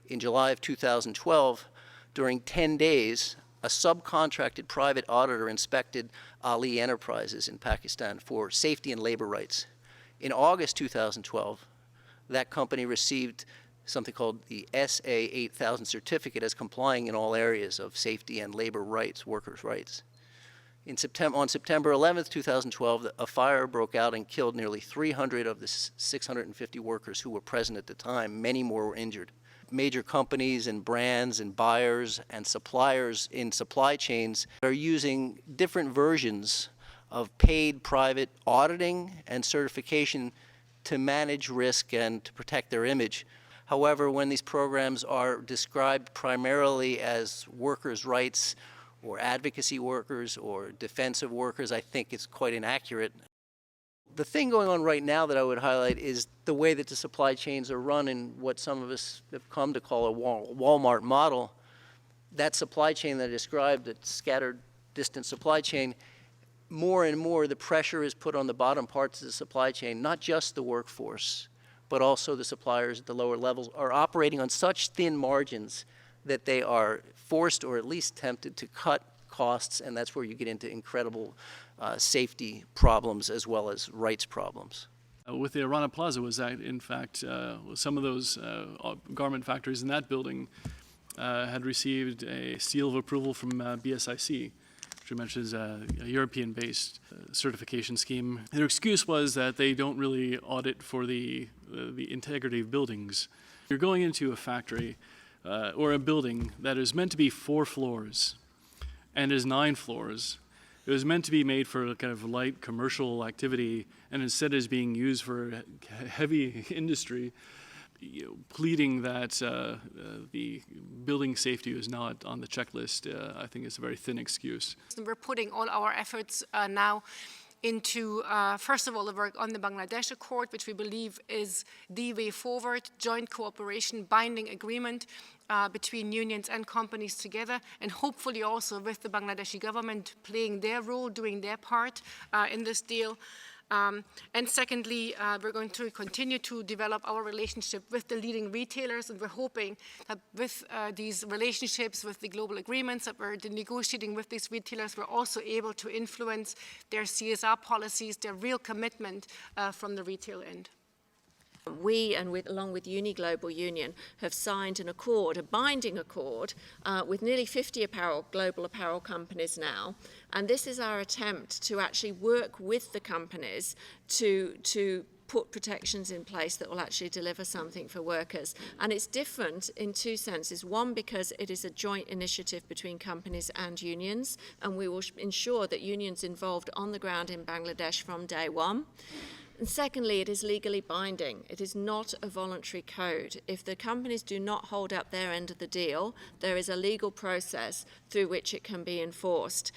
In July of 2012, during 10 days, a subcontracted private auditor inspected Ali Enterprises in Pakistan for safety and labor rights. In August 2012, that company received something called the SA 8000 certificate as complying in all areas of safety and labor rights, workers' rights. On September 11th, 2012, a fire broke out and killed nearly 300 of the 650 workers who were present at the time. Many more were injured. Major companies and brands and buyers and suppliers in supply chains are using different versions of paid private auditing and certification to manage risk and to protect their image. However, when these programs are described primarily as workers' rights or advocacy workers or defensive workers, I think it's quite inaccurate. The thing going on right now that I would highlight is the way that the supply chains are run in what some of us have come to call a Walmart model. That supply chain that I described, that scattered distant supply chain, more and more the pressure is put on the bottom parts of the supply chain, not just the workforce, but also the suppliers at the lower levels are operating on such thin margins that they are forced or at least tempted to cut costs, and that's where you get into incredible safety problems as well as rights problems. With the Ran Plaza was that, in fact, some of those garment factories in that building had received a seal of approval from BSIC, which is a European-based certification scheme. Their excuse was that they don't really audit for the integrity of buildings. You're going into a factory or a building that is meant to be 4 floors and is 9 floors. It was meant to be made for kind of light commercial activity, and instead is being used for heavy industry, pleading that the building safety is not on the checklist. I think it's a very thin excuse. We're putting all our efforts now into, first of all, the work on the Bangladesh Accord, which we believe is the way forward, joint cooperation, binding agreement between unions and companies together, and hopefully also with the Bangladeshi government playing their role, doing their part in this deal. And secondly, we're going to continue to develop our relationship with the leading retailers, and we're hoping that with these relationships, with the global agreements that we're negotiating with these retailers, we're also able to influence their CSR policies, their real commitment from the retail end. We, along with UNI Global Union, have signed an accord, a binding accord, with nearly 50 global apparel companies now. And this is our attempt to actually work with the companies to put protections in place that will actually deliver something for workers. And it's different in 2 senses. One, because it is a joint initiative between companies and unions, and we will ensure that unions involved on the ground in Bangladesh from day one. And secondly, it is legally binding. It is not a voluntary code. If the companies do not hold up their end of the deal, there is a legal process through which it can be enforced.